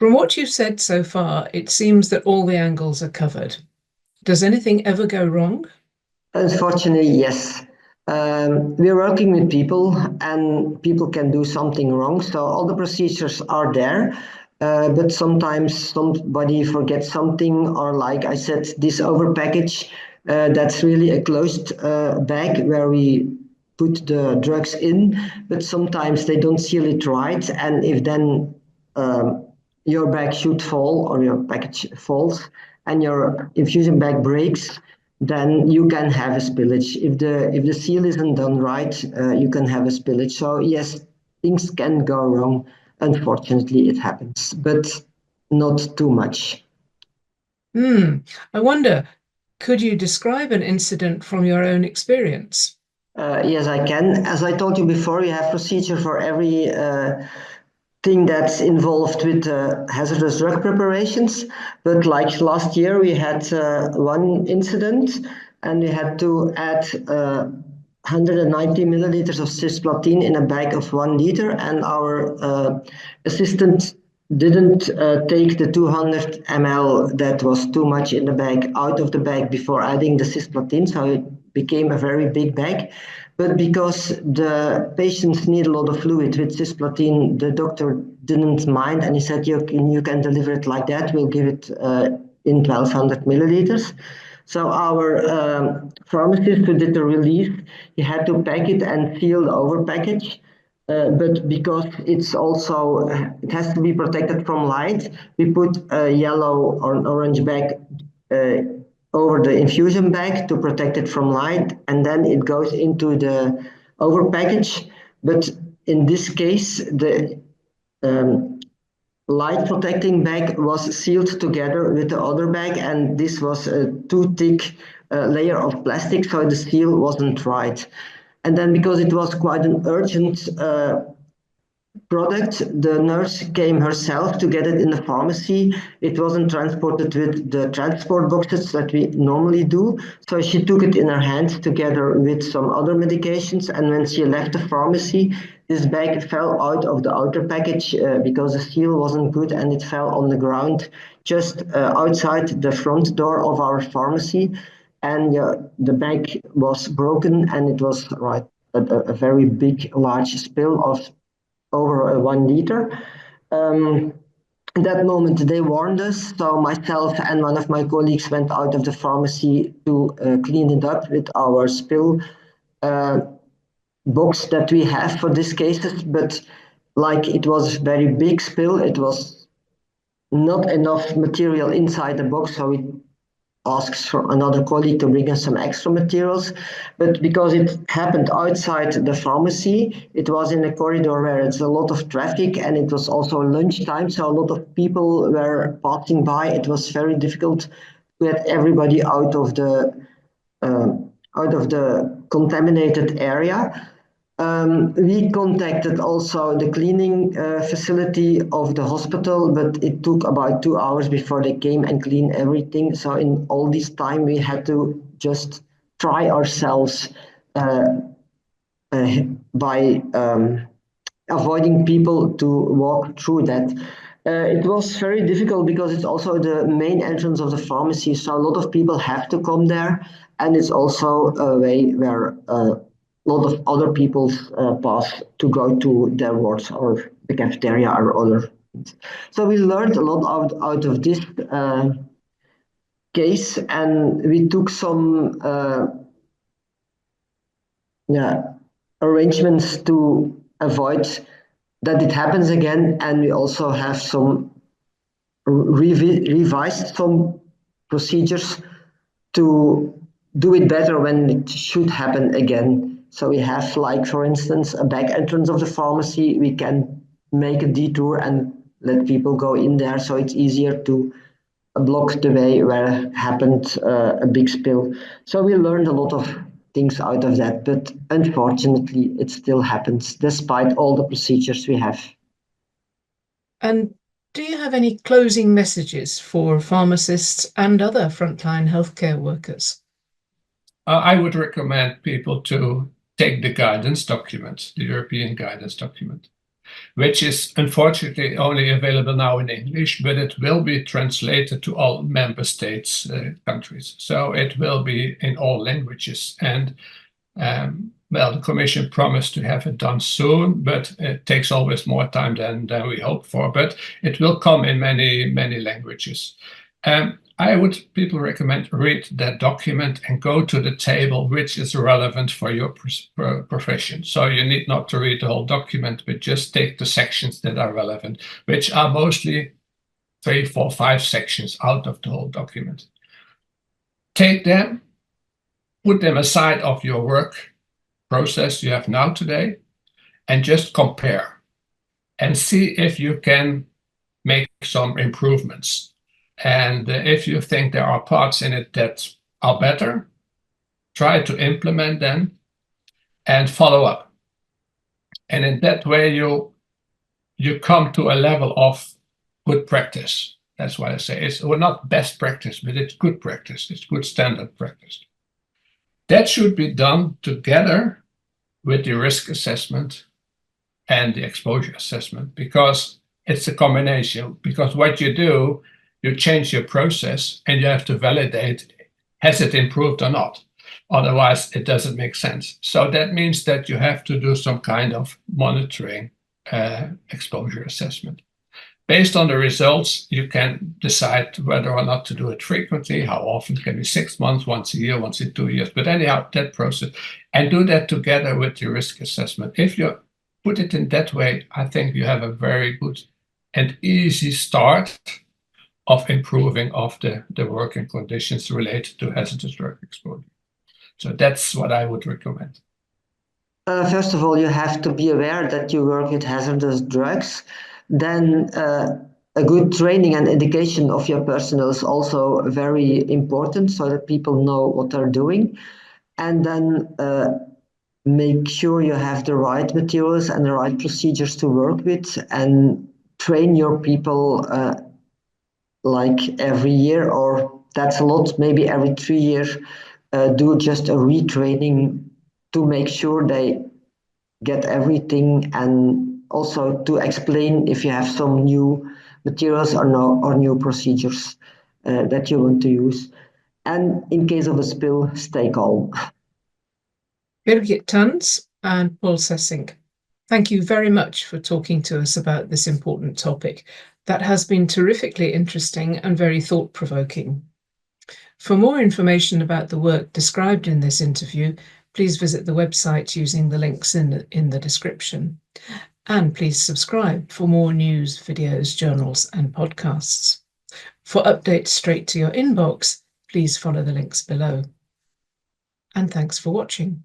From what you've said so far, it seems that all the angles are covered. Does anything ever go wrong? Unfortunately, yes. We're working with people and people can do something wrong. So all the procedures are there, but sometimes somebody forgets something, or like I said, this over package, that's really a closed bag where we put the drugs in, but sometimes they don't seal it right. And if then your bag should fall or your package falls and your infusion bag breaks, then you can have a spillage. If the seal isn't done right, you can have a spillage. So yes, things can go wrong. Unfortunately, it happens, but not too much. I wonder, could you describe an incident from your own experience? Yes, I can. As I told you before, we have procedure for every thing that's involved with hazardous drug preparations. But like last year, we had one incident and we had to add 190 milliliters of cisplatin in a bag of 1 liter, and our assistant didn't take the 200 ml that was too much in the bag out of the bag before adding the cisplatin, so it became a very big bag. But because the patients need a lot of fluid with cisplatin, the doctor didn't mind, and he said, you can deliver it like that. We'll give it in 1200 milliliters. So our pharmacist who did the release, he had to pack it and seal the over package. But because it has to be protected from light, we put a yellow or an orange bag over the infusion bag to protect it from light, and then it goes into the over package. But in this case, the light protecting bag was sealed together with the other bag, and this was a too thick layer of plastic, so the seal wasn't right. And then because it was quite an urgent product, the nurse came herself to get it in the pharmacy. It wasn't transported with the transport boxes that we normally do. So she took it in her hands together with some other medications. And when she left the pharmacy, this bag fell out of the outer package because the seal wasn't good, and it fell on the ground just outside the front door of our pharmacy. And the bag was broken, and it was a very big, large spill of over 1 liter. At that moment, they warned us. So myself and one of my colleagues went out of the pharmacy to clean it up with our spill box that we have for these cases. But like it was a very big spill, it was not enough material inside the box, so we asks for another colleague to bring us some extra materials. But because it happened outside the pharmacy, it was in a corridor where it's a lot of traffic, and it was also lunchtime, so a lot of people were passing by. It was very difficult to get everybody out of the contaminated area. We contacted also the cleaning facility of the hospital, but it took about 2 hours before they came and cleaned everything. So in all this time, we had to just try ourselves by avoiding people to walk through that. It was very difficult because it's also the main entrance of the pharmacy, so a lot of people have to come there, and it's also a way where a lot of other people pass to go to their wards or the cafeteria or other things. So we learned a lot out of this case, and we took some arrangements to avoid that it happens again, and we also have some revised some procedures to do it better when it should happen again. So we have, like, for instance, a back entrance of the pharmacy. We can make a detour and let people go in there, so it's easier to block the way where happened a big spill. So we learned a lot of things out of that, but unfortunately it still happens despite all the procedures we have. And do you have any closing messages for pharmacists and other frontline healthcare workers? I would recommend people to take the guidance document, the European guidance document. which is unfortunately only available now in English, but it will be translated to all member states, countries. So it will be in all languages. And well, the Commission promised to have it done soon, but it takes always more time than we hope for. But it will come in many languages. I would people recommend read that document and go to the table which is relevant for your profession. So you need not to read the whole document, but just take the sections that are relevant, which are mostly 3, 4, 5 sections out of the whole document. Take them, put them aside of your work process you have now today, and just compare and see if you can make some improvements. And if you think there are parts in it that are better, try to implement them and follow up. And in that way, you come to a level of good practice. That's why I say it's not best practice, but it's good practice. It's good standard practice. That should be done together with the risk assessment and the exposure assessment, because it's a combination. Because what you do, you change your process and you have to validate, has it improved or not? Otherwise, it doesn't make sense. So that means that you have to do some kind of monitoring exposure assessment. Based on the results, you can decide whether or not to do it frequently, how often. It can be 6 months, once a year, once in 2 years. But anyhow, that process, and do that together with your risk assessment. If you put it in that way, I think you have a very good and easy start of improving of the working conditions related to hazardous drug exposure. So that's what I would recommend. First of all, you have to be aware that you work with hazardous drugs. Then a good training and education of your personnel is also very important, so that people know what they're doing. And then make sure you have the right materials and the right procedures to work with, and train your people like every year, or that's a lot, maybe every 3 years, do just a retraining to make sure they get everything, and also to explain if you have some new materials or new procedures that you want to use. And in case of a spill, stay calm. Birgit Tans and Paul Sessink, thank you very much for talking to us about this important topic. That has been terrifically interesting and very thought-provoking. For more information about the work described in this interview, please visit the website using the links in the description. And please subscribe for more news, videos, journals, and podcasts. For updates straight to your inbox, please follow the links below. And thanks for watching.